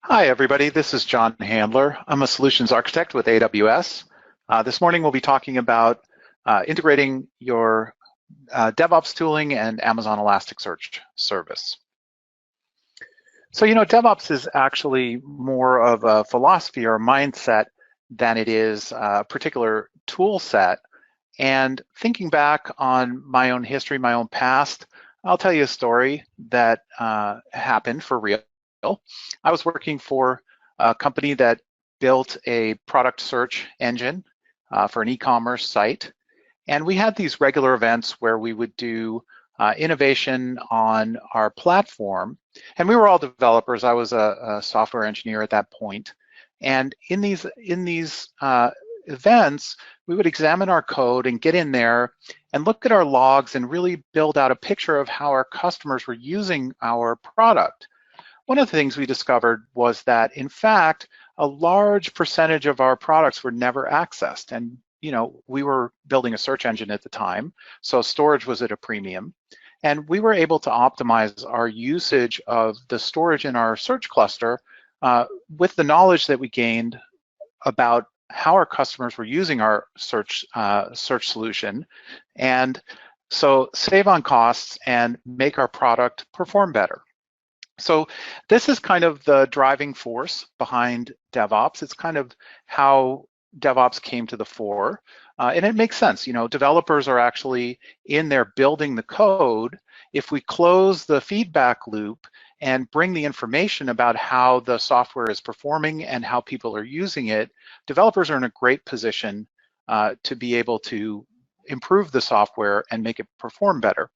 Hi, everybody. This is John Handler. I'm a solutions architect with AWS. This morning, we'll be talking about integrating your DevOps tooling and Amazon Elasticsearch service. So, DevOps is actually more of a philosophy or a mindset than it is a particular tool set. And thinking back on my own history, my own past, I'll tell you a story that happened for real. I was working for a company that built a product search engine for an e-commerce site. And we had these regular events where we would do innovation on our platform. And we were all developers. I was a software engineer at that point. And in these events, we would examine our code and get in there and look at our logs and really build out a picture of how our customers were using our product. One of the things we discovered was that, in fact, a large percentage of our products were never accessed. And, we were building a search engine at the time, so storage was at a premium. And we were able to optimize our usage of the storage in our search cluster with the knowledge that we gained about how our customers were using our search solution, and so save on costs and make our product perform better. So this is kind of the driving force behind DevOps. It's kind of how DevOps came to the fore, and it makes sense. Developers are actually in there building the code. If we close the feedback loop and bring the information about how the software is performing and how people are using it, developers are in a great position to be able to improve the software and make it perform better.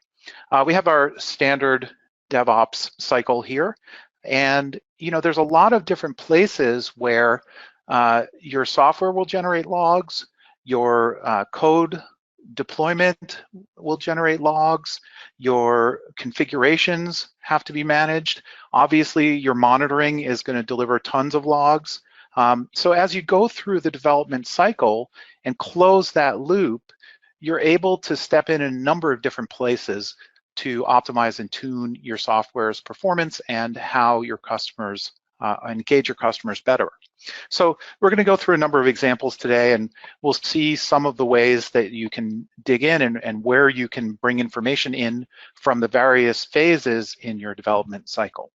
We have our standard DevOps cycle here, and there's a lot of different places where your software will generate logs, your code deployment will generate logs, your configurations have to be managed. Obviously, your monitoring is going to deliver tons of logs. So as you go through the development cycle and close that loop, you're able to step in a number of different places to optimize and tune your software's performance and how your customers engage your customers better. So we're going to go through a number of examples today, and we'll see some of the ways that you can dig in and where you can bring information in from the various phases in your development cycle.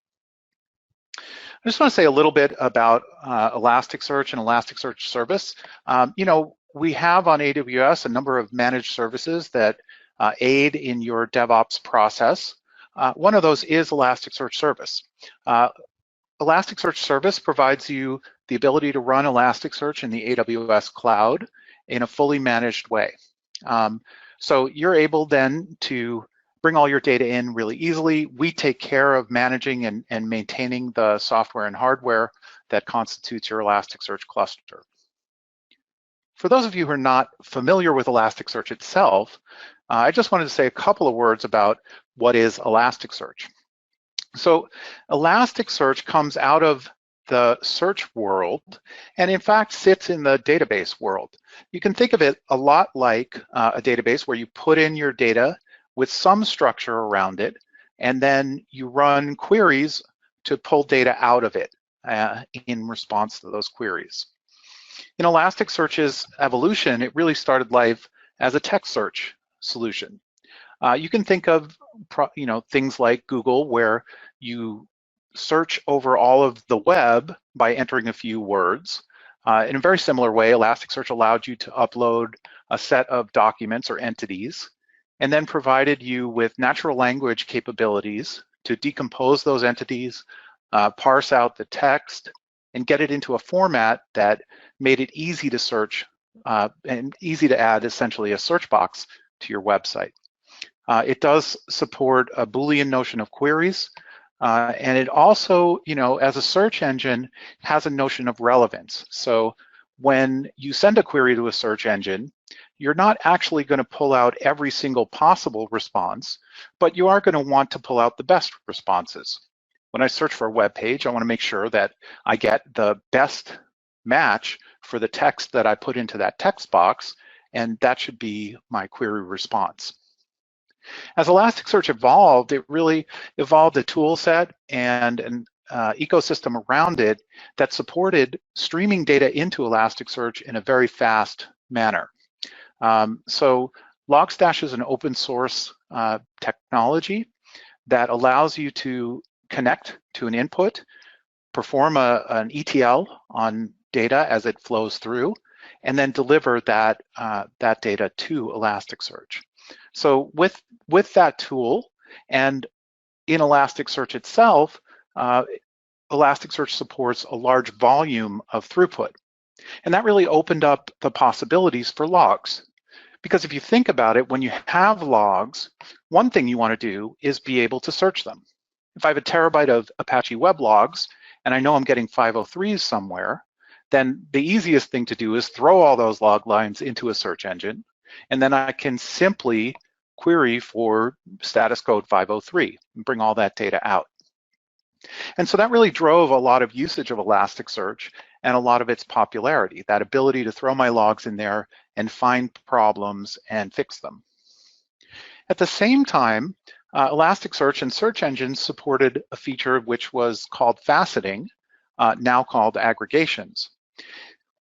I just want to say a little bit about Elasticsearch and Elasticsearch service. We have on AWS a number of managed services that aid in your DevOps process. One of those is Elasticsearch service. Elasticsearch service provides you the ability to run Elasticsearch in the AWS cloud in a fully managed way. So you're able then to bring all your data in really easily. We take care of managing and maintaining the software and hardware that constitutes your Elasticsearch cluster. For those of you who are not familiar with Elasticsearch itself, I just wanted to say a couple of words about what is Elasticsearch. So Elasticsearch comes out of the search world and in fact sits in the database world. You can think of it a lot like a database where you put in your data with some structure around it, and then you run queries to pull data out of it in response to those queries. In Elasticsearch's evolution, it really started life as a text search solution. You can think of things like Google, where you search over all of the web by entering a few words. In a very similar way, Elasticsearch allowed you to upload a set of documents or entities, and then provided you with natural language capabilities to decompose those entities, parse out the text, and get it into a format that made it easy to search and easy to add essentially a search box to your website. It does support a Boolean notion of queries, and it also, as a search engine, has a notion of relevance. So when you send a query to a search engine, you're not actually going to pull out every single possible response, but you are going to want to pull out the best responses. When I search for a web page, I want to make sure that I get the best match for the text that I put into that text box, and that should be my query response. As Elasticsearch evolved, it really evolved a tool set and ecosystem around it that supported streaming data into Elasticsearch in a very fast manner. So Logstash is an open source technology that allows you to connect to an input, perform an ETL on data as it flows through, and then deliver that data to Elasticsearch. So with that tool and in Elasticsearch itself, Elasticsearch supports a large volume of throughput. And that really opened up the possibilities for logs. Because if you think about it, when you have logs, one thing you want to do is be able to search them. If I have a terabyte of Apache web logs, and I know I'm getting 503s somewhere, then the easiest thing to do is throw all those log lines into a search engine, and then I can simply query for status code 503 and bring all that data out. And so that really drove a lot of usage of Elasticsearch and a lot of its popularity, that ability to throw my logs in there and find problems and fix them. At the same time, Elasticsearch and search engines supported a feature which was called faceting, now called aggregations.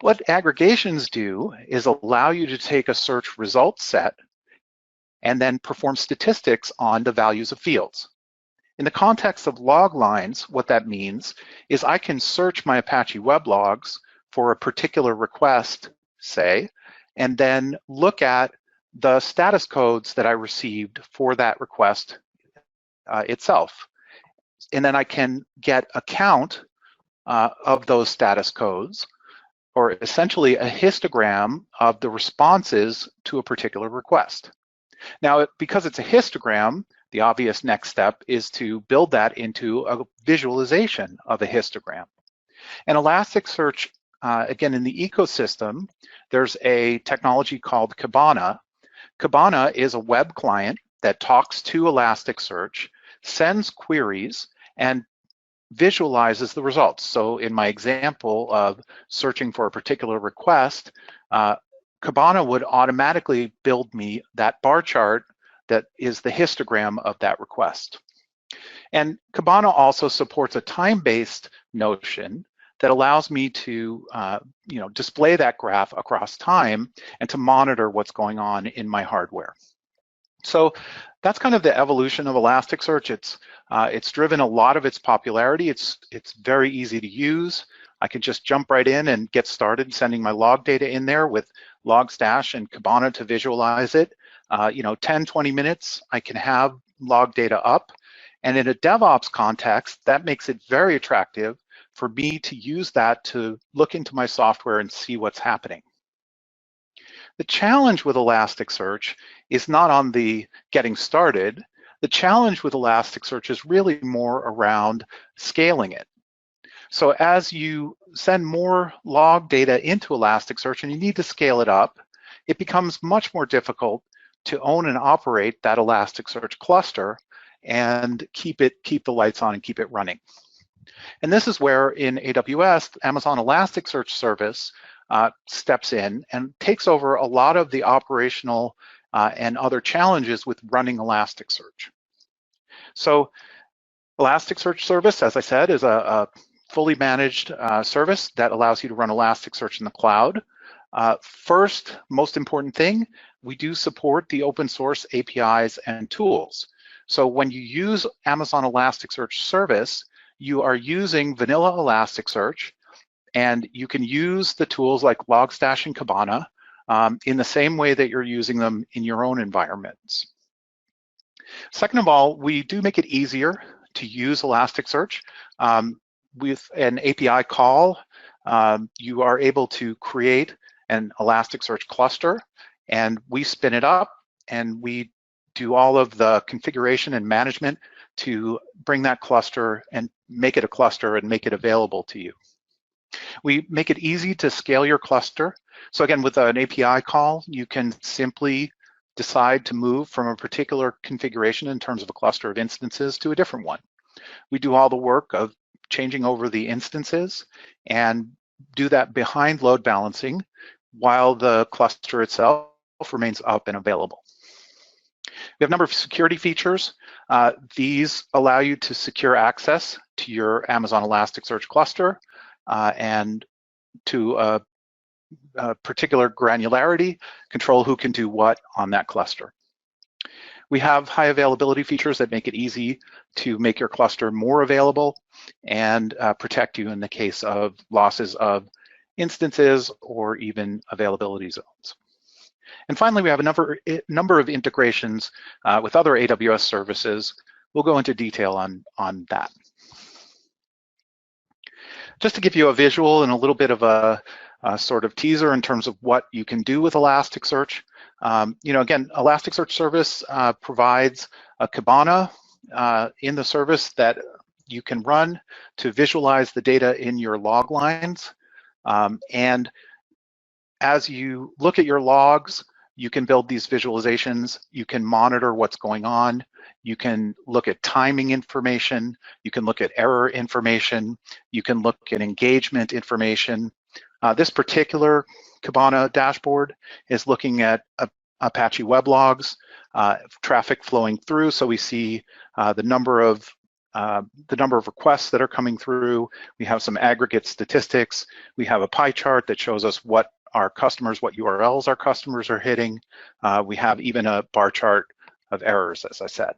What aggregations do is allow you to take a search result set and then perform statistics on the values of fields. In the context of log lines, what that means is I can search my Apache web logs for a particular request, say, and then look at the status codes that I received for that request itself. And then I can get a count of those status codes, or essentially a histogram of the responses to a particular request. Now, because it's a histogram, the obvious next step is to build that into a visualization of a histogram. And Elasticsearch, again, in the ecosystem, there's a technology called Kibana. Kibana is a web client that talks to Elasticsearch, sends queries, and visualizes the results. So in my example of searching for a particular request, Kibana would automatically build me that bar chart that is the histogram of that request. And Kibana also supports a time-based notion that allows me to display that graph across time and to monitor what's going on in my hardware. So that's kind of the evolution of Elasticsearch. It's driven a lot of its popularity. It's very easy to use. I can just jump right in and get started sending my log data in there with Logstash and Kibana to visualize it. 10, 20 minutes, I can have log data up. And in a DevOps context, that makes it very attractive for me to use that to look into my software and see what's happening. The challenge with Elasticsearch is not on the getting started. The challenge with Elasticsearch is really more around scaling it. So as you send more log data into Elasticsearch and you need to scale it up, it becomes much more difficult to own and operate that Elasticsearch cluster and keep the lights on and keep it running. And this is where in AWS, Amazon Elasticsearch Service steps in and takes over a lot of the operational and other challenges with running Elasticsearch. So Elasticsearch Service, as I said, is a fully managed service that allows you to run Elasticsearch in the cloud. First, most important thing, we do support the open source APIs and tools. So when you use Amazon Elasticsearch Service, you are using vanilla Elasticsearch, and you can use the tools like Logstash and Kibana in the same way that you're using them in your own environments. Second of all, we do make it easier to use Elasticsearch. With an API call, you are able to create an Elasticsearch cluster, and we spin it up, and we do all of the configuration and management to bring that cluster and make it a cluster and make it available to you. We make it easy to scale your cluster. So again, with an API call, you can simply decide to move from a particular configuration in terms of a cluster of instances to a different one. We do all the work of changing over the instances and do that behind load balancing while the cluster itself remains up and available. We have a number of security features. These allow you to secure access to your Amazon Elasticsearch cluster and to a particular granularity, control who can do what on that cluster. We have high availability features that make it easy to make your cluster more available and protect you in the case of losses of instances or even availability zones. And finally, we have a number of integrations with other AWS services. We'll go into detail on that. Just to give you a visual and a little bit of a sort of teaser in terms of what you can do with Elasticsearch. Again, Elasticsearch service provides a Kibana in the service that you can run to visualize the data in your log lines. And as you look at your logs, you can build these visualizations. You can monitor what's going on. You can look at timing information. You can look at error information. You can look at engagement information. This particular Kibana dashboard is looking at Apache web logs, traffic flowing through. So we see the number of requests that are coming through. We have some aggregate statistics. We have a pie chart that shows us what URLs our customers are hitting. We have even a bar chart of errors, as I said.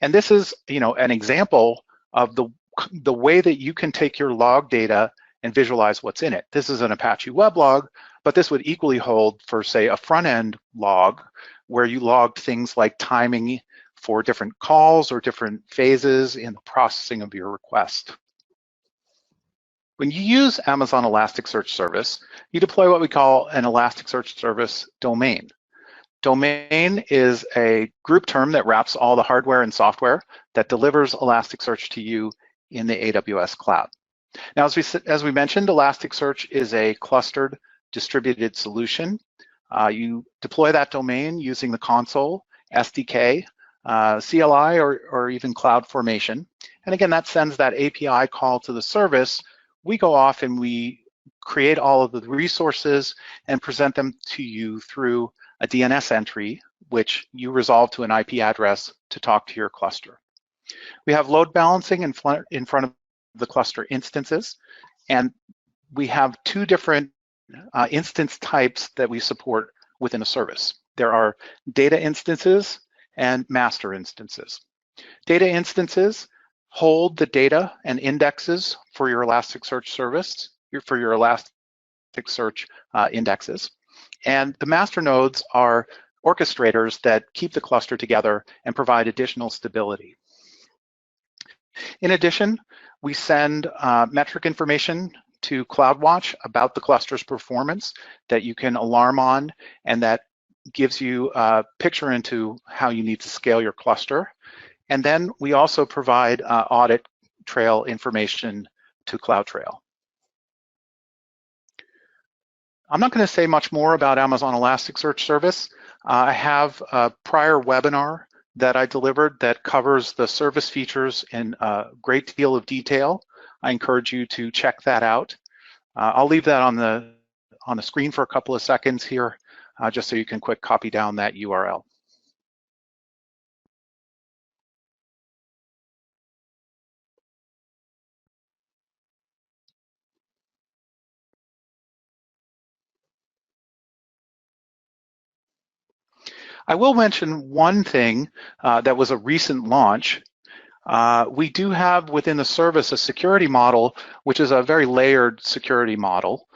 And this is, an example of the way that you can take your log data and visualize what's in it. This is an Apache web log, but this would equally hold for, say, a front-end log where you logged things like timing for different calls or different phases in the processing of your request. When you use Amazon Elasticsearch service, you deploy what we call an Elasticsearch service domain. Domain is a group term that wraps all the hardware and software that delivers Elasticsearch to you in the AWS cloud. Now, as we mentioned, Elasticsearch is a clustered distributed solution. You deploy that domain using the console, SDK, CLI, or even CloudFormation. And again, that sends that API call to the service. We go off and we create all of the resources and present them to you through a DNS entry, which you resolve to an IP address to talk to your cluster. We have load balancing in front of the cluster instances, and we have two different instance types that we support within a service. There are data instances and master instances. Data instances hold the data and indexes for your Elasticsearch service, for your Elasticsearch indexes. And the master nodes are orchestrators that keep the cluster together and provide additional stability. In addition, we send metric information to CloudWatch about the cluster's performance that you can alarm on, and that gives you a picture into how you need to scale your cluster. And then we also provide audit trail information to CloudTrail. I'm not going to say much more about Amazon Elasticsearch service. I have a prior webinar that I delivered that covers the service features in a great deal of detail. I encourage you to check that out. I'll leave that on the screen for a couple of seconds here, just so you can quick copy down that URL. I will mention one thing that was a recent launch. We do have within the service a security model, which is a very layered security model.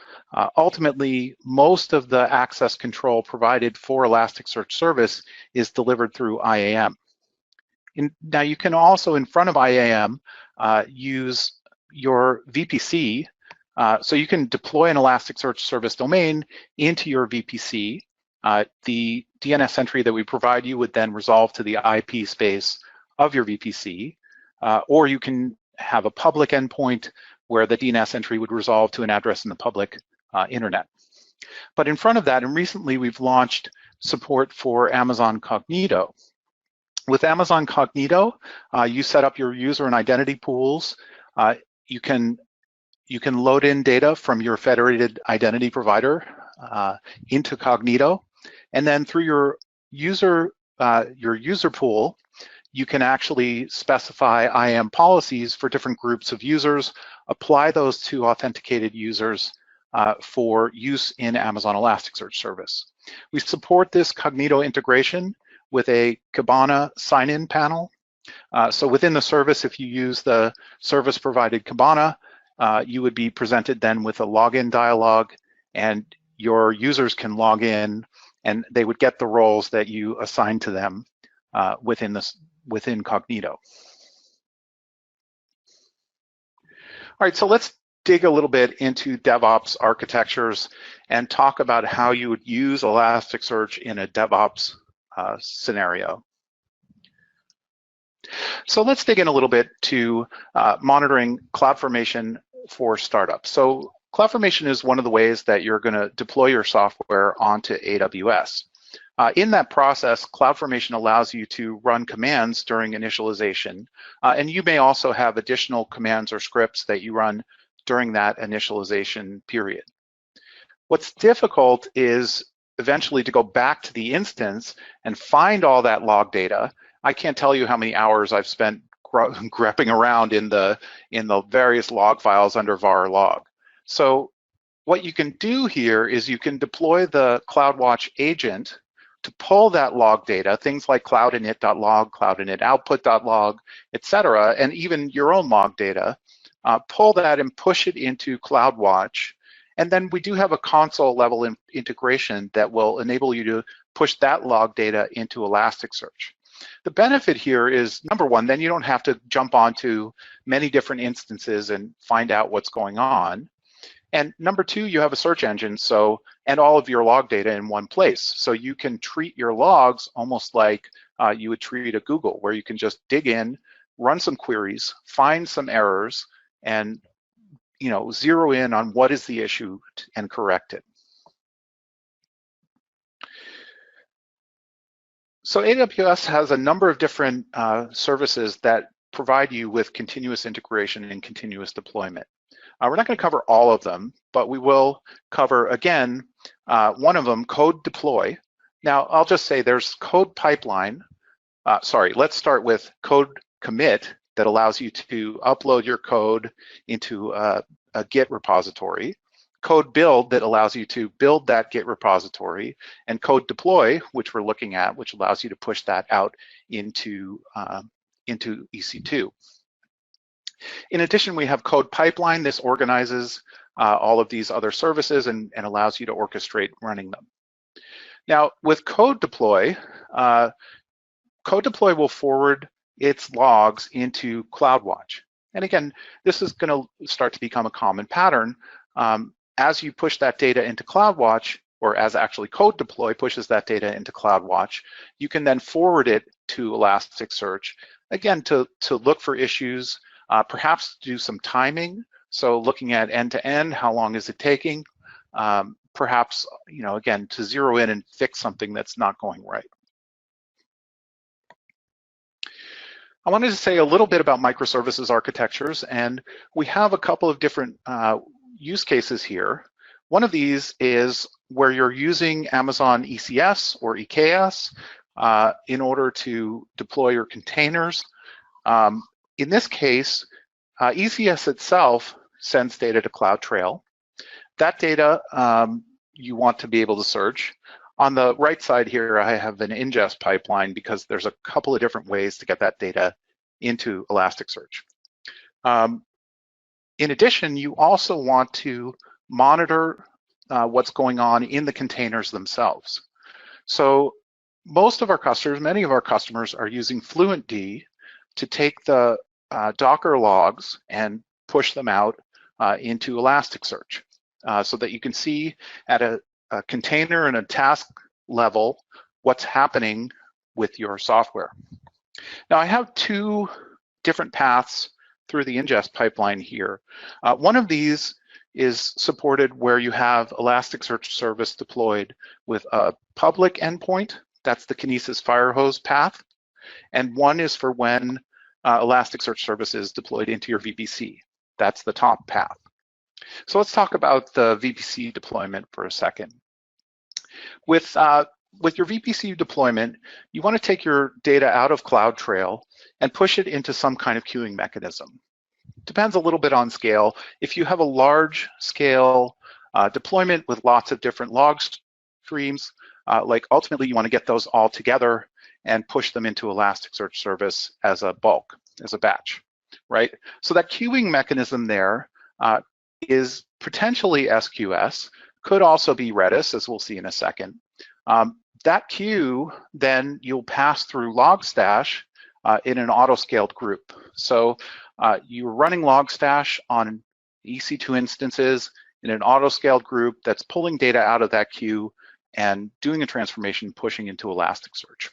Ultimately, most of the access control provided for Elasticsearch service is delivered through IAM. Now, you can also, in front of IAM, use your VPC. So you can deploy an Elasticsearch service domain into your VPC. The DNS entry that we provide you would then resolve to the IP space of your VPC, or you can have a public endpoint where the DNS entry would resolve to an address in the public internet. But in front of that, and recently we've launched support for Amazon Cognito. With Amazon Cognito, you set up your user and identity pools. You can load in data from your federated identity provider into Cognito, and then through your user pool, you can actually specify IAM policies for different groups of users, apply those to authenticated users for use in Amazon Elasticsearch service. We support this Cognito integration with a Kibana sign-in panel. So within the service, if you use the service-provided Kibana, you would be presented then with a login dialog, and your users can log in and they would get the roles that you assign to them within Cognito. All right, so let's dig a little bit into DevOps architectures and talk about how you would use Elasticsearch in a DevOps scenario. So let's dig in a little bit to monitoring CloudFormation for startups. So CloudFormation is one of the ways that you're going to deploy your software onto AWS. In that process, CloudFormation allows you to run commands during initialization, and you may also have additional commands or scripts that you run during that initialization period. What's difficult is eventually to go back to the instance and find all that log data. I can't tell you how many hours I've spent grepping around in the various log files under var log. So what you can do here is you can deploy the CloudWatch agent to pull that log data, things like cloudinit.log, cloudinitoutput.log, et cetera, and even your own log data, pull that and push it into CloudWatch. And then we do have a console level integration that will enable you to push that log data into Elasticsearch. The benefit here is, number one, then you don't have to jump onto many different instances and find out what's going on. And number two, you have a search engine, and all of your log data in one place. So you can treat your logs almost like you would treat a Google, where you can just dig in, run some queries, find some errors, and zero in on what is the issue and correct it. So AWS has a number of different services that provide you with continuous integration and continuous deployment. We're not going to cover all of them, but we will cover, again, one of them, code deploy. Now, I'll just say there's code pipeline. Let's start with code commit that allows you to upload your code into a Git repository. Code build that allows you to build that Git repository, and code deploy, which we're looking at, which allows you to push that out into EC2. In addition, we have code pipeline. This organizes all of these other services and allows you to orchestrate running them. Now, with code deploy will forward its logs into CloudWatch. And again, this is going to start to become a common pattern. As you push that data into CloudWatch, or as actually code deploy pushes that data into CloudWatch, you can then forward it to Elasticsearch, again, to look for issues, perhaps do some timing. So looking at end-to-end, how long is it taking? Perhaps, again, to zero in and fix something that's not going right. I wanted to say a little bit about microservices architectures, and we have a couple of different use cases here. One of these is where you're using Amazon ECS or EKS in order to deploy your containers. In this case, ECS itself sends data to CloudTrail. That data you want to be able to search. On the right side here, I have an ingest pipeline because there's a couple of different ways to get that data into Elasticsearch. In addition, you also want to monitor what's going on in the containers themselves. So many of our customers are using FluentD to take the Docker logs and push them out into Elasticsearch so that you can see at a container and a task level what's happening with your software. Now, I have two different paths through the ingest pipeline here. One of these is supported where you have Elasticsearch service deployed with a public endpoint. That's the Kinesis Firehose path. And one is for when Elasticsearch service is deployed into your VPC. That's the top path. So let's talk about the VPC deployment for a second. With with your VPC deployment, you want to take your data out of CloudTrail and push it into some kind of queuing mechanism. Depends a little bit on scale. If you have a large scale deployment with lots of different log streams, like ultimately you want to get those all together and push them into Elasticsearch service as a bulk, as a batch, right? So that queuing mechanism there is potentially SQS, could also be Redis, as we'll see in a second. That queue, then you'll pass through Logstash in an auto-scaled group. So you're running Logstash on EC2 instances in an auto-scaled group that's pulling data out of that queue and doing a transformation, pushing into Elasticsearch.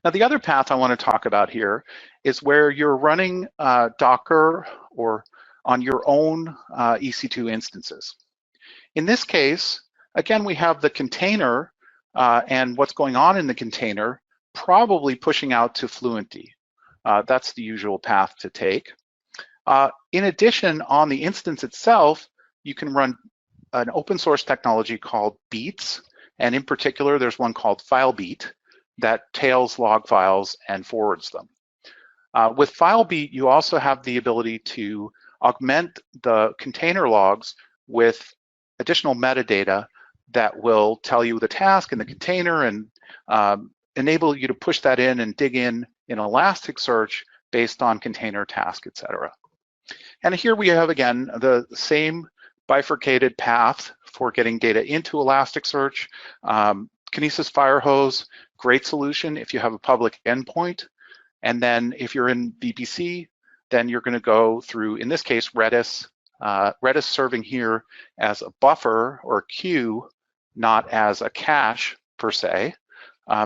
Now, the other path I want to talk about here is where you're running Docker or on your own EC2 instances. In this case, again, we have the container and what's going on in the container probably pushing out to Fluentd. That's the usual path to take. In addition, on the instance itself, you can run an open source technology called Beats, and in particular, there's one called FileBeat that tails log files and forwards them. With FileBeat, you also have the ability to augment the container logs with additional metadata that will tell you the task in the container and enable you to push that in and dig in Elasticsearch based on container task, etc. And here we have, again, the same bifurcated path for getting data into Elasticsearch. Kinesis Firehose, great solution if you have a public endpoint. And then if you're in VPC, then you're going to go through, in this case, Redis. Redis serving here as a buffer or queue, not as a cache per se.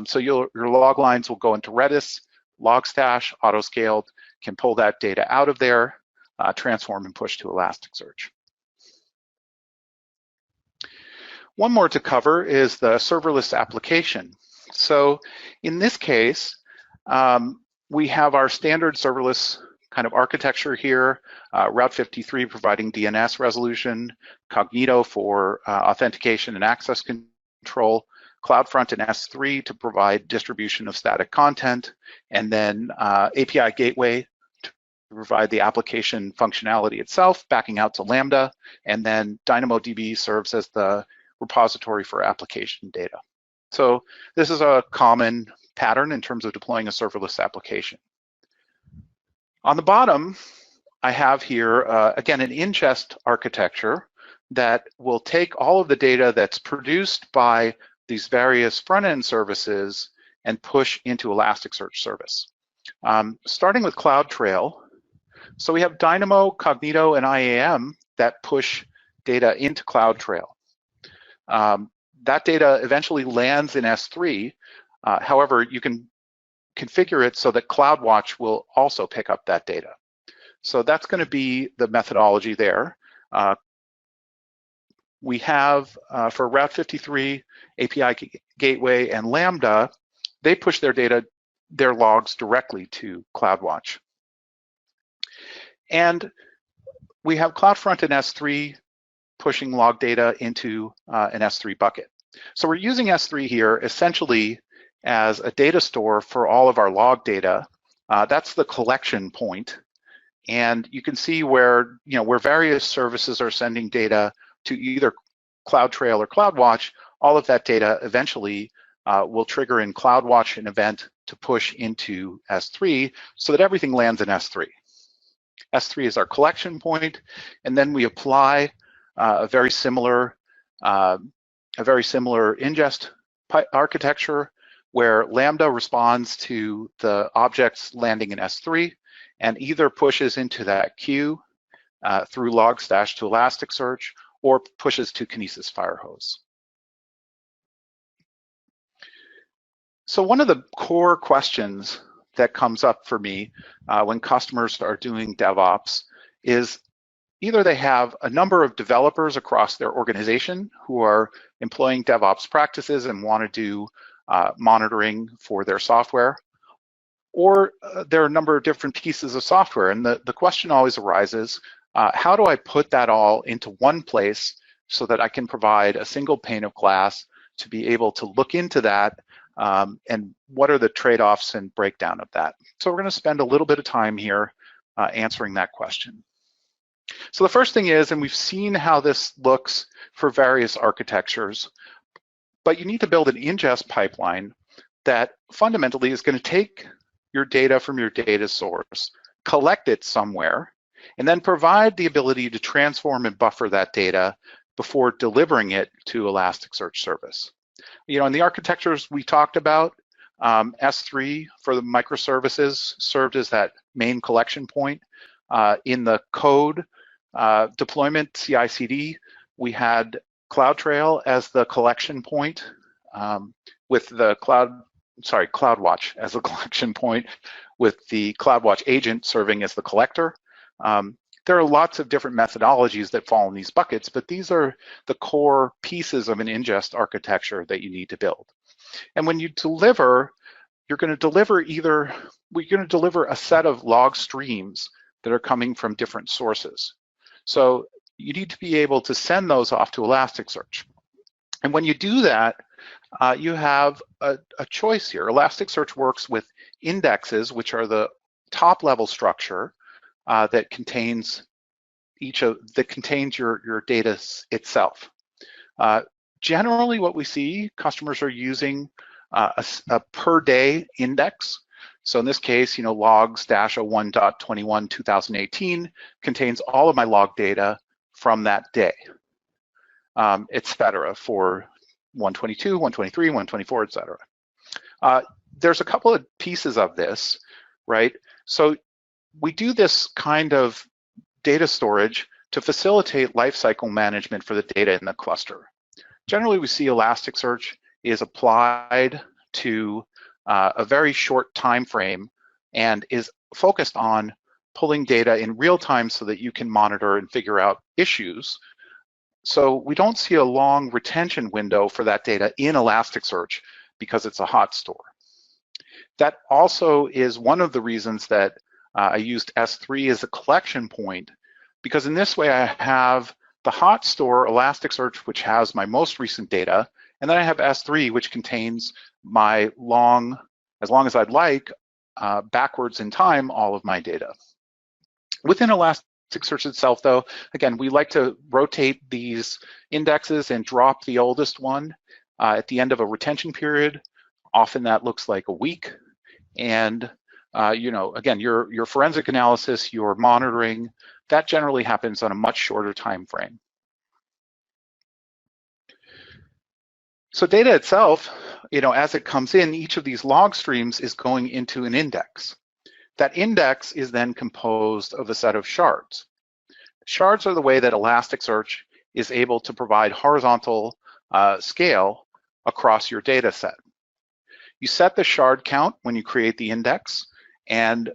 So your log lines will go into Redis, Logstash, auto-scaled, can pull that data out of there, transform and push to Elasticsearch. One more to cover is the serverless application. So in this case, we have our standard serverless kind of architecture here, Route 53 providing DNS resolution, Cognito for authentication and access control, CloudFront and S3 to provide distribution of static content, and then API Gateway to provide the application functionality itself, backing out to Lambda, and then DynamoDB serves as the repository for application data. So this is a common pattern in terms of deploying a serverless application. On the bottom, I have here, again, an ingest architecture that will take all of the data that's produced by these various front-end services and push into Elasticsearch service. Starting with CloudTrail, so we have Dynamo, Cognito, and IAM that push data into CloudTrail. That data eventually lands in S3. However, you can configure it so that CloudWatch will also pick up that data. So that's going to be the methodology there. We have, for Route 53, API Gateway, and Lambda, they push their data, their logs directly to CloudWatch. And we have CloudFront and S3 pushing log data into an S3 bucket. So we're using S3 here essentially as a data store for all of our log data. That's the collection point. And you can see where, where various services are sending data to either CloudTrail or CloudWatch, all of that data eventually will trigger in CloudWatch an event to push into S3 so that everything lands in S3. S3 is our collection point, and then we apply a very similar ingest architecture where Lambda responds to the objects landing in S3 and either pushes into that queue through Logstash to Elasticsearch or pushes to Kinesis Firehose. So one of the core questions that comes up for me when customers are doing DevOps is either they have a number of developers across their organization who are employing DevOps practices and want to do monitoring for their software, or there are a number of different pieces of software. And the question always arises, how do I put that all into one place so that I can provide a single pane of glass to be able to look into that and what are the trade-offs and breakdown of that. So we're going to spend a little bit of time here answering that question. So the first thing is, and we've seen how this looks for various architectures, but you need to build an ingest pipeline that fundamentally is going to take your data from your data source, collect it somewhere, and then provide the ability to transform and buffer that data before delivering it to Elasticsearch service. You know, in the architectures we talked about, S3 for the microservices served as that main collection point. In the code deployment CI/CD, we had CloudTrail as the collection point, with the CloudWatch as the collection point, with the CloudWatch agent serving as the collector. There are lots of different methodologies that fall in these buckets, but these are the core pieces of an ingest architecture that you need to build. And when you deliver, you're going to deliver a set of log streams that are coming from different sources. So you need to be able to send those off to Elasticsearch. And when you do that, you have a choice here. Elasticsearch works with indexes, which are the top level structure that contains your data itself. Generally, what we see, customers are using a per day index. So in this case, you know, logs-01.21/2018 contains all of my log data from that day, etc. for 122, 123, 124, etc. There's a couple of pieces of this, right? So we do this kind of data storage to facilitate lifecycle management for the data in the cluster. Generally, we see Elasticsearch is applied to a very short time frame and is focused on pulling data in real time so that you can monitor and figure out issues. So we don't see a long retention window for that data in Elasticsearch because it's a hot store. That also is one of the reasons that I used S3 as a collection point, because in this way I have the hot store Elasticsearch, which has my most recent data, and then I have S3, which contains my as long as I'd like, backwards in time, all of my data. Within Elasticsearch itself, though, again, we like to rotate these indexes and drop the oldest one at the end of a retention period. Often that looks like a week. And you know, again, your forensic analysis, your monitoring, that generally happens on a much shorter time frame. So data itself, you know, as it comes in, each of these log streams is going into an index. That index is then composed of a set of shards. Shards are the way that Elasticsearch is able to provide horizontal scale across your data set. You set the shard count when you create the index, and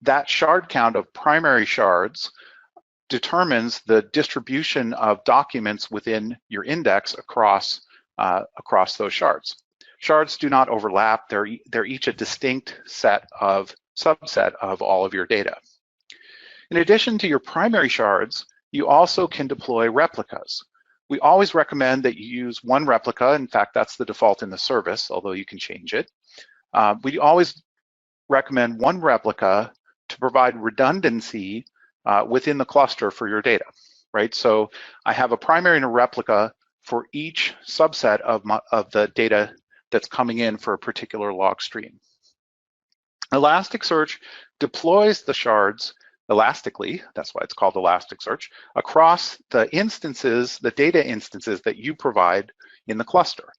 that shard count of primary shards determines the distribution of documents within your index across those shards. Shards do not overlap. They're each a distinct subset of all of your data. In addition to your primary shards, you also can deploy replicas. We always recommend that you use one replica. In fact, that's the default in the service, although you can change it. We always recommend one replica to provide redundancy within the cluster for your data, right? So I have a primary and a replica for each subset of the data that's coming in for a particular log stream. Elasticsearch deploys the shards elastically, that's why it's called Elasticsearch, across the instances, the data instances that you provide in the cluster.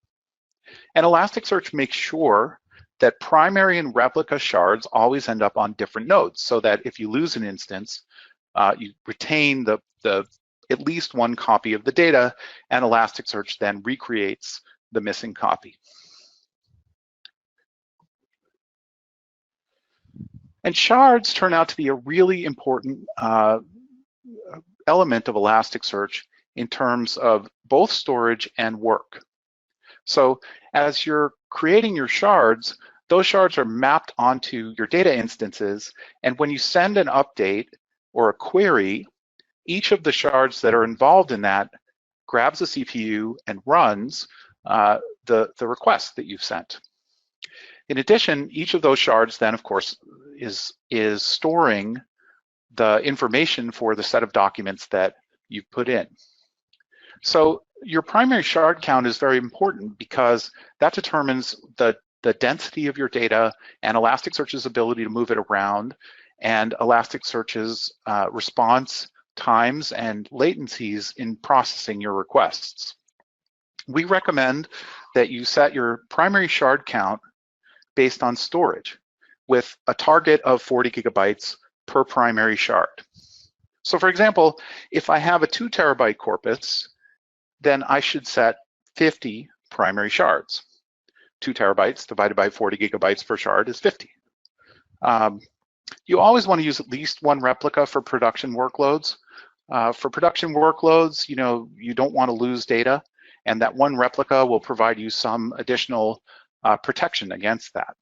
And Elasticsearch makes sure that primary and replica shards always end up on different nodes, so that if you lose an instance, you retain at least one copy of the data, and Elasticsearch then recreates the missing copy. And shards turn out to be a really important element of Elasticsearch in terms of both storage and work. So as you're creating your shards, those shards are mapped onto your data instances, and when you send an update or a query, each of the shards that are involved in that grabs a CPU and runs the request that you've sent. In addition, each of those shards then, of course, is storing the information for the set of documents that you've put in. So your primary shard count is very important because that determines the density of your data and Elasticsearch's ability to move it around, and Elasticsearch's response times and latencies in processing your requests. We recommend that you set your primary shard count based on storage with a target of 40 gigabytes per primary shard. So for example, if I have a 2 terabyte corpus, then I should set 50 primary shards. 2 terabytes divided by 40 gigabytes per shard is 50. You always want to use at least one replica for production workloads. For production workloads, you don't want to lose data, and that one replica will provide you some additional protection against that.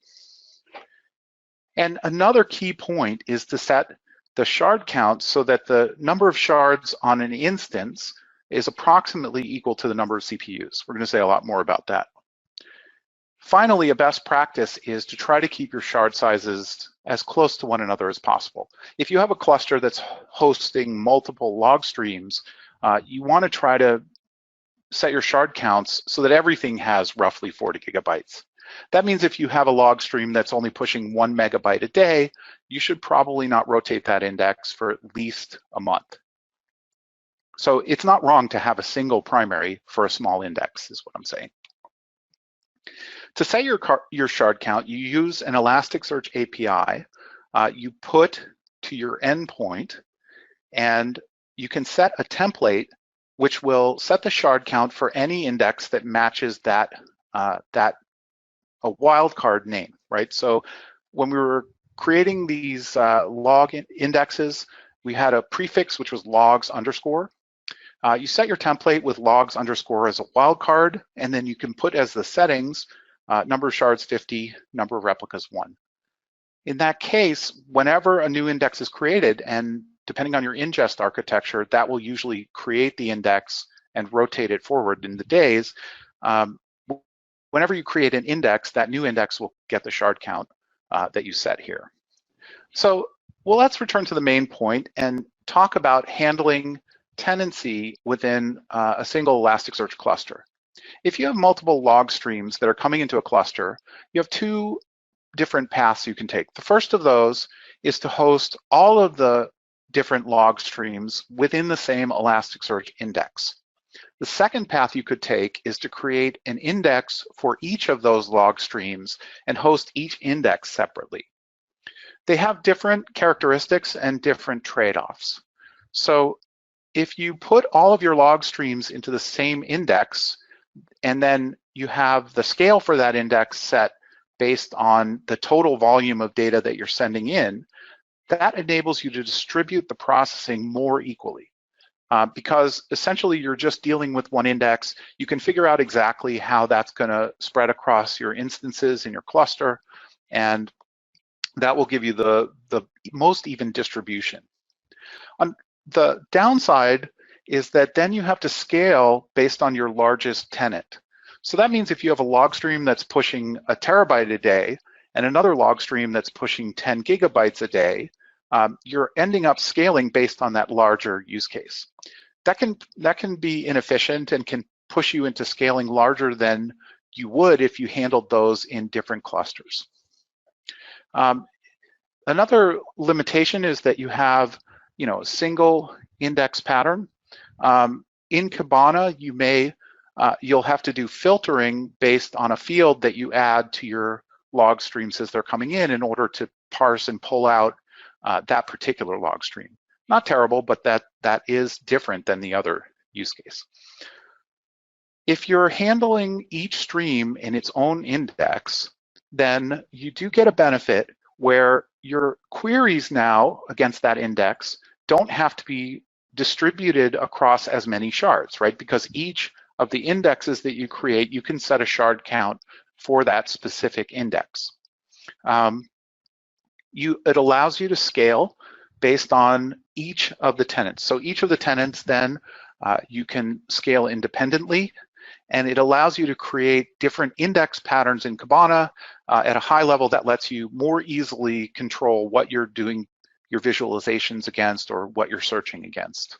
And another key point is to set the shard count so that the number of shards on an instance is approximately equal to the number of CPUs. We're going to say a lot more about that. Finally, a best practice is to try to keep your shard sizes as close to one another as possible. If you have a cluster that's hosting multiple log streams, you want to try to set your shard counts so that everything has roughly 40 gigabytes. That means if you have a log stream that's only pushing 1 megabyte a day, you should probably not rotate that index for at least a month. So it's not wrong to have a single primary for a small index, is what I'm saying. To set your shard count, you use an Elasticsearch API. You put to your endpoint, and you can set a template which will set the shard count for any index that matches that a wildcard name, right? So when we were creating these log indexes, we had a prefix which was logs underscore. You set your template with logs underscore as a wildcard, and then you can put as the settings number of shards 50, number of replicas 1. In that case, whenever a new index is created, and depending on your ingest architecture, that will usually create the index and rotate it forward in the days. Whenever you create an index, that new index will get the shard count that you set here. So, well, let's return to the main point and talk about handling tenancy within a single Elasticsearch cluster. If you have multiple log streams that are coming into a cluster, you have 2 different paths you can take. The first of those is to host all of the different log streams within the same Elasticsearch index. The second path you could take is to create an index for each of those log streams and host each index separately. They have different characteristics and different trade-offs. So if you put all of your log streams into the same index, and then you have the scale for that index set based on the total volume of data that you're sending in, that enables you to distribute the processing more equally. Because essentially you're just dealing with one index. You can figure out exactly how that's going to spread across your instances in your cluster, and that will give you the most even distribution. On the downside is that then you have to scale based on your largest tenant. So that means if you have a log stream that's pushing 1 terabyte a day and another log stream that's pushing 10 gigabytes a day, you're ending up scaling based on that larger use case. That can be inefficient and can push you into scaling larger than you would if you handled those in different clusters. Another limitation is that you have a single index pattern. In Kibana, you'll have to do filtering based on a field that you add to your log streams as they're coming in order to parse and pull out that particular log stream. Not terrible, but that is different than the other use case. If you're handling each stream in its own index, then you do get a benefit where your queries now against that index don't have to be distributed across as many shards, right? Because each of the indexes that you create, you can set a shard count for that specific index. It allows you to scale based on each of the tenants. So each of the tenants then you can scale independently, and it allows you to create different index patterns in Kibana at a high level that lets you more easily control what you're doing your visualizations against or what you're searching against.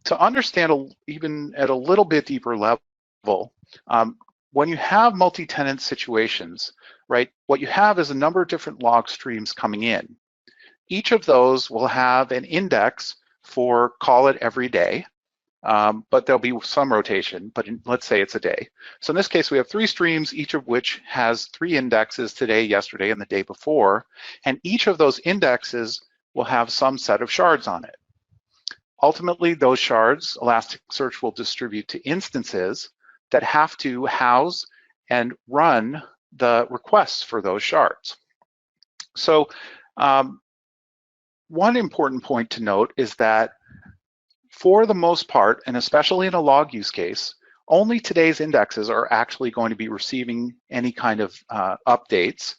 To understand even at a little bit deeper level, when you have multi-tenant situations, right, what you have is a number of different log streams coming in. Each of those will have an index for, call it every day, but there'll be some rotation, but let's say it's a day. So in this case, we have 3 streams, each of which has 3 indexes: today, yesterday, and the day before, and each of those indexes will have some set of shards on it. Ultimately, those shards, Elasticsearch will distribute to instances that have to house and run the requests for those shards. So one important point to note is that for the most part, and especially in a log use case, only today's indexes are actually going to be receiving any kind of updates,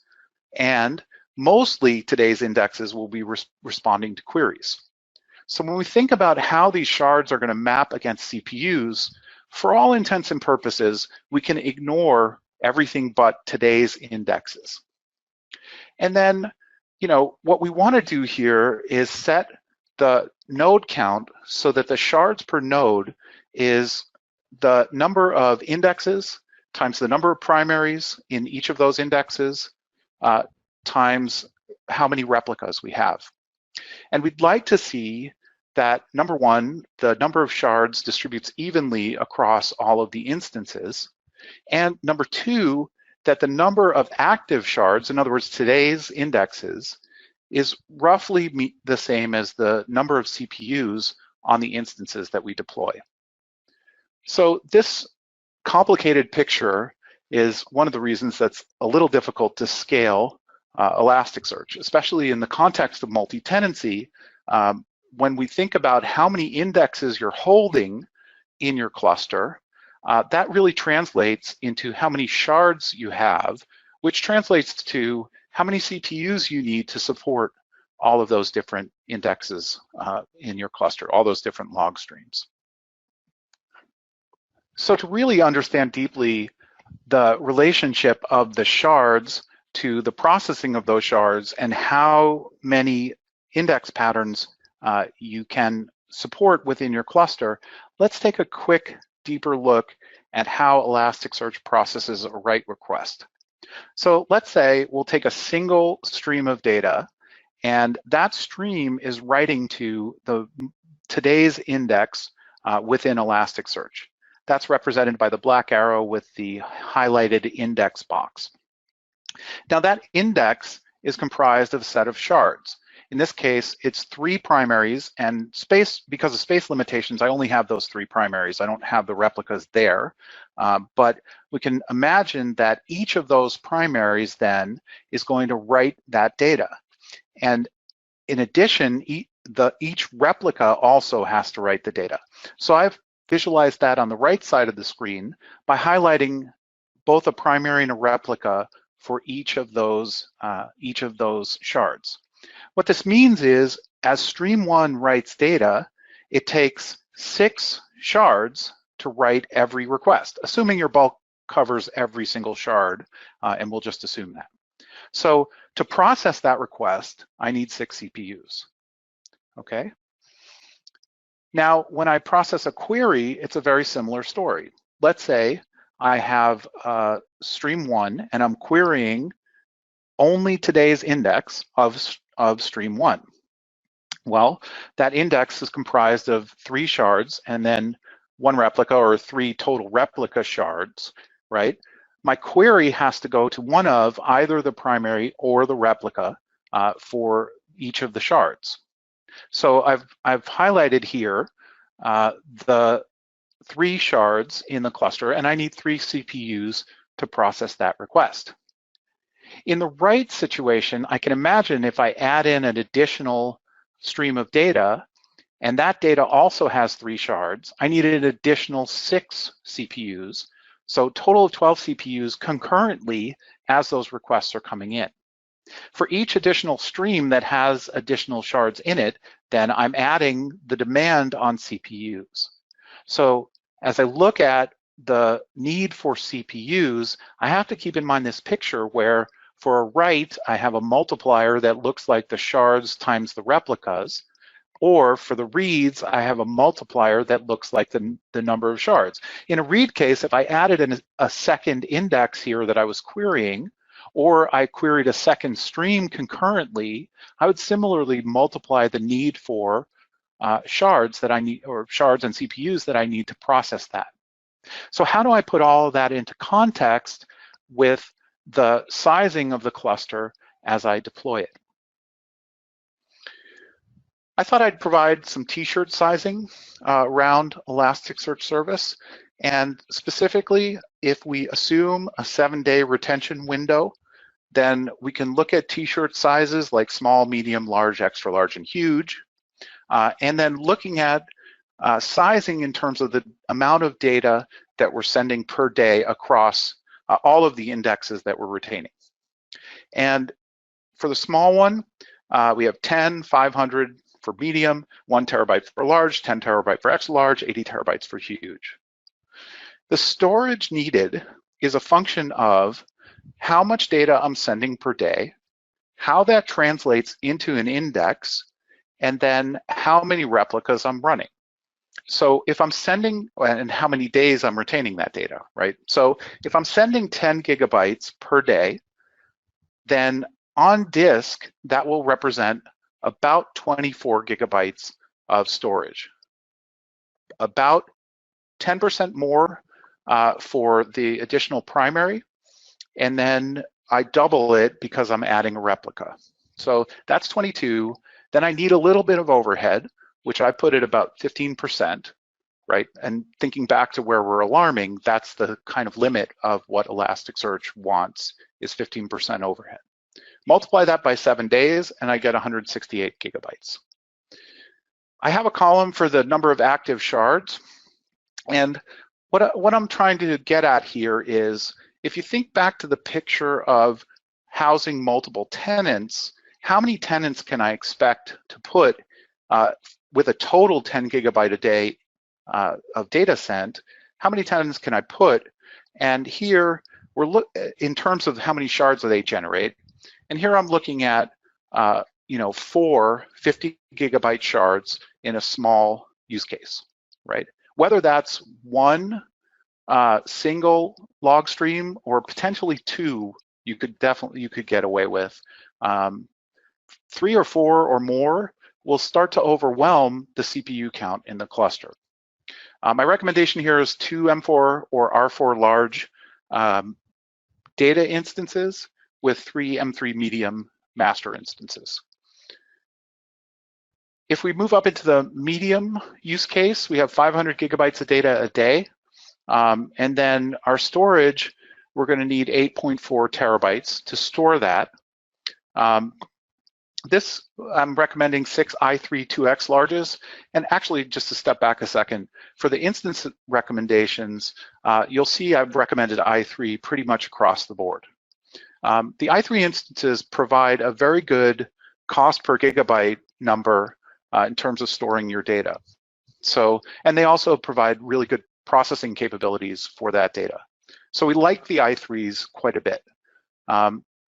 and mostly today's indexes will be responding to queries. So when we think about how these shards are going to map against CPUs, for all intents and purposes, we can ignore everything but today's indexes. And then, what we want to do here is set the node count so that the shards per node is the number of indexes times the number of primaries in each of those indexes times how many replicas we have. And we'd like to see that, number one, the number of shards distributes evenly across all of the instances, and number two, that the number of active shards, in other words, today's indexes, is roughly the same as the number of CPUs on the instances that we deploy. So this complicated picture is one of the reasons that's a little difficult to scale Elasticsearch, especially in the context of multi-tenancy. When we think about how many indexes you're holding in your cluster, that really translates into how many shards you have, which translates to how many CPUs you need to support all of those different indexes in your cluster, all those different log streams. So to really understand deeply the relationship of the shards to the processing of those shards and how many index patterns you can support within your cluster, let's take a quick, deeper look at how Elasticsearch processes a write request. So let's say we'll take a single stream of data, and that stream is writing to today's index within Elasticsearch. That's represented by the black arrow with the highlighted index box. Now that index is comprised of a set of shards. In this case, it's 3 primaries, and space, because of space limitations, I only have those 3 primaries. I don't have the replicas there, but we can imagine that each of those primaries then is going to write that data. And in addition, each replica also has to write the data. So I've visualized that on the right side of the screen by highlighting both a primary and a replica for each of those shards. What this means is, as stream 1 writes data, it takes 6 shards to write every request, assuming your bulk covers every single shard, and we'll just assume that. So to process that request, I need 6 CPUs, okay? Now, when I process a query, it's a very similar story. Let's say I have stream 1, and I'm querying only today's index of stream 1. Well, that index is comprised of 3 shards and then 1 replica, or 3 total replica shards, right? My query has to go to one of either the primary or the replica for each of the shards. So I've highlighted here the 3 shards in the cluster, and I need 3 CPUs to process that request. In the write situation, I can imagine if I add in an additional stream of data, and that data also has 3 shards, I need an additional 6 CPUs. So total of 12 CPUs concurrently as those requests are coming in. For each additional stream that has additional shards in it, then I'm adding the demand on CPUs. So as I look at the need for CPUs, I have to keep in mind this picture where for a write, I have a multiplier that looks like the shards times the replicas, or for the reads, I have a multiplier that looks like the number of shards. In a read case, if I added a second index here that I was querying, or I queried a second stream concurrently, I would similarly multiply the need for shards that I need, or shards and CPUs that I need to process that. So how do I put all of that into context with the sizing of the cluster as I deploy it? I thought I'd provide some t-shirt sizing around Elasticsearch service. And specifically, if we assume a 7-day retention window, then we can look at t-shirt sizes like small, medium, large, extra large, and huge. And then looking at sizing in terms of the amount of data that we're sending per day across all of the indexes that we're retaining. And for the small one, we have 10, 500 for medium, 1 terabyte for large, 10 terabyte for extra large, 80 terabytes for huge. The storage needed is a function of how much data I'm sending per day, how that translates into an index, and then how many replicas I'm running. So if I'm sending, and how many days I'm retaining that data, right? So if I'm sending 10 gigabytes per day, then on disk, that will represent about 24 gigabytes of storage. About 10% more for the additional primary, and then I double it because I'm adding a replica. So that's 22. Then I need a little bit of overhead, which I put at about 15%, right? And thinking back to where we're alarming, that's the kind of limit of what Elasticsearch wants, is 15% overhead. Multiply that by 7 days, and I get 168 gigabytes. I have a column for the number of active shards, and what I'm trying to get at here is, if you think back to the picture of housing multiple tenants, how many tenants can I expect to put with a total 10 gigabyte a day of data sent? How many tenants can I put? And here we're in terms of how many shards do they generate. And here I'm looking at 4 50 gigabyte shards in a small use case, right? Whether that's one single log stream or potentially 2, you could get away with. 3 or 4 or more will start to overwhelm the CPU count in the cluster. My recommendation here is 2 M4 or R4 large data instances with 3 M3 medium master instances. If we move up into the medium use case, we have 500 gigabytes of data a day. And then our storage, we're going to need 8.4 terabytes to store that. This, I'm recommending 6 i3 2x larges. And actually, just to step back a second, for the instance recommendations, you'll see I've recommended i3 pretty much across the board. The i3 instances provide a very good cost per gigabyte number in terms of storing your data. So, and they also provide really good processing capabilities for that data. So we like the i3s quite a bit.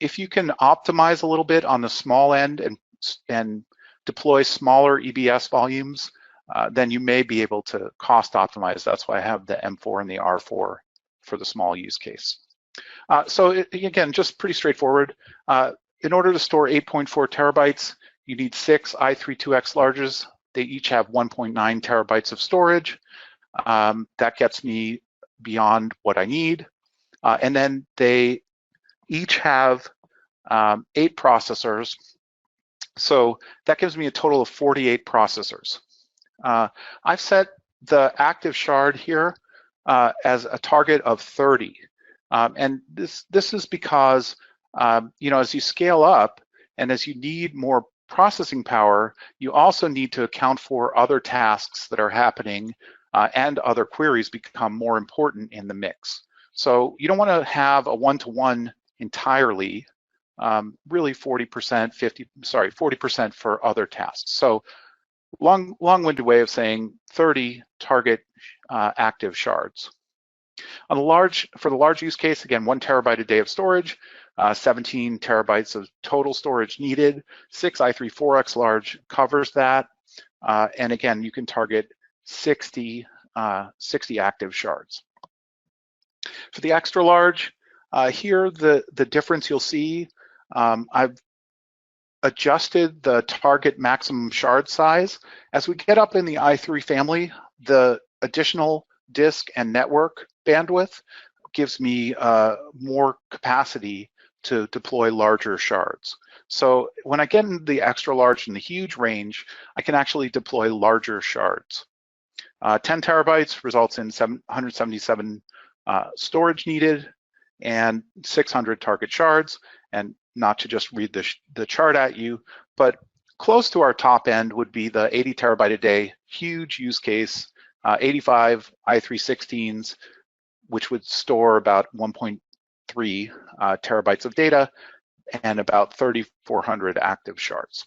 If you can optimize a little bit on the small end and deploy smaller EBS volumes, then you may be able to cost optimize. That's why I have the M4 and the R4 for the small use case. Again, just pretty straightforward. In order to store 8.4 terabytes, you need 6 i3 2x larges. They each have 1.9 terabytes of storage. That gets me beyond what I need. And then they each have 8 processors. So that gives me a total of 48 processors. I've set the active shard here as a target of 30. And this is because, as you scale up and as you need more processing power, you also need to account for other tasks that are happening and other queries become more important in the mix. So you don't want to have a one-to-one entirely, really 40% for other tasks. So long-winded way of saying 30 target active shards. For the large use case, again, 1 terabyte a day of storage, 17 terabytes of total storage needed. 6 i3 4x large covers that. And again, you can target 60 active shards. For the extra large, here the difference you'll see, I've adjusted the target maximum shard size. As we get up in the i3 family, the additional disk and network bandwidth gives me more capacity to deploy larger shards. So when I get into the extra large and the huge range, I can actually deploy larger shards. 10 terabytes results in 177 storage needed and 600 target shards. And not to just read the chart at you, but close to our top end would be the 80 terabyte a day, huge use case, 85 i3-16s, which would store about 1.3 terabytes of data and about 3,400 active shards.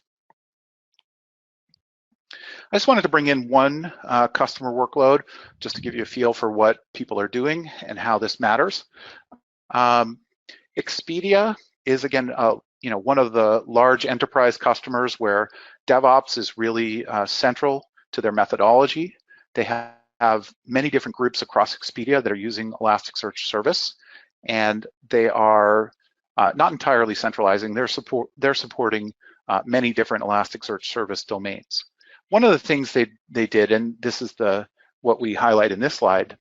I just wanted to bring in one customer workload just to give you a feel for what people are doing and how this matters. Expedia is, again, one of the large enterprise customers where DevOps is really central to their methodology. They have many different groups across Expedia that are using Elasticsearch service, and they are not entirely centralizing. They're supporting many different Elasticsearch service domains. One of the things they did, and this is what we highlight in this slide,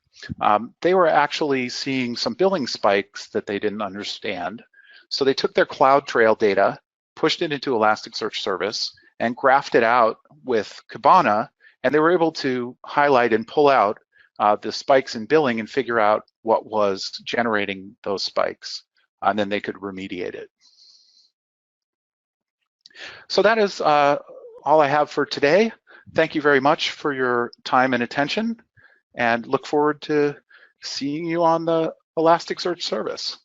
they were actually seeing some billing spikes that they didn't understand. So they took their CloudTrail data, pushed it into Elasticsearch service, and graphed it out with Kibana, and they were able to highlight and pull out the spikes in billing and figure out what was generating those spikes, and then they could remediate it. So that is all I have for today. Thank you very much for your time and attention, and look forward to seeing you on the Elasticsearch service.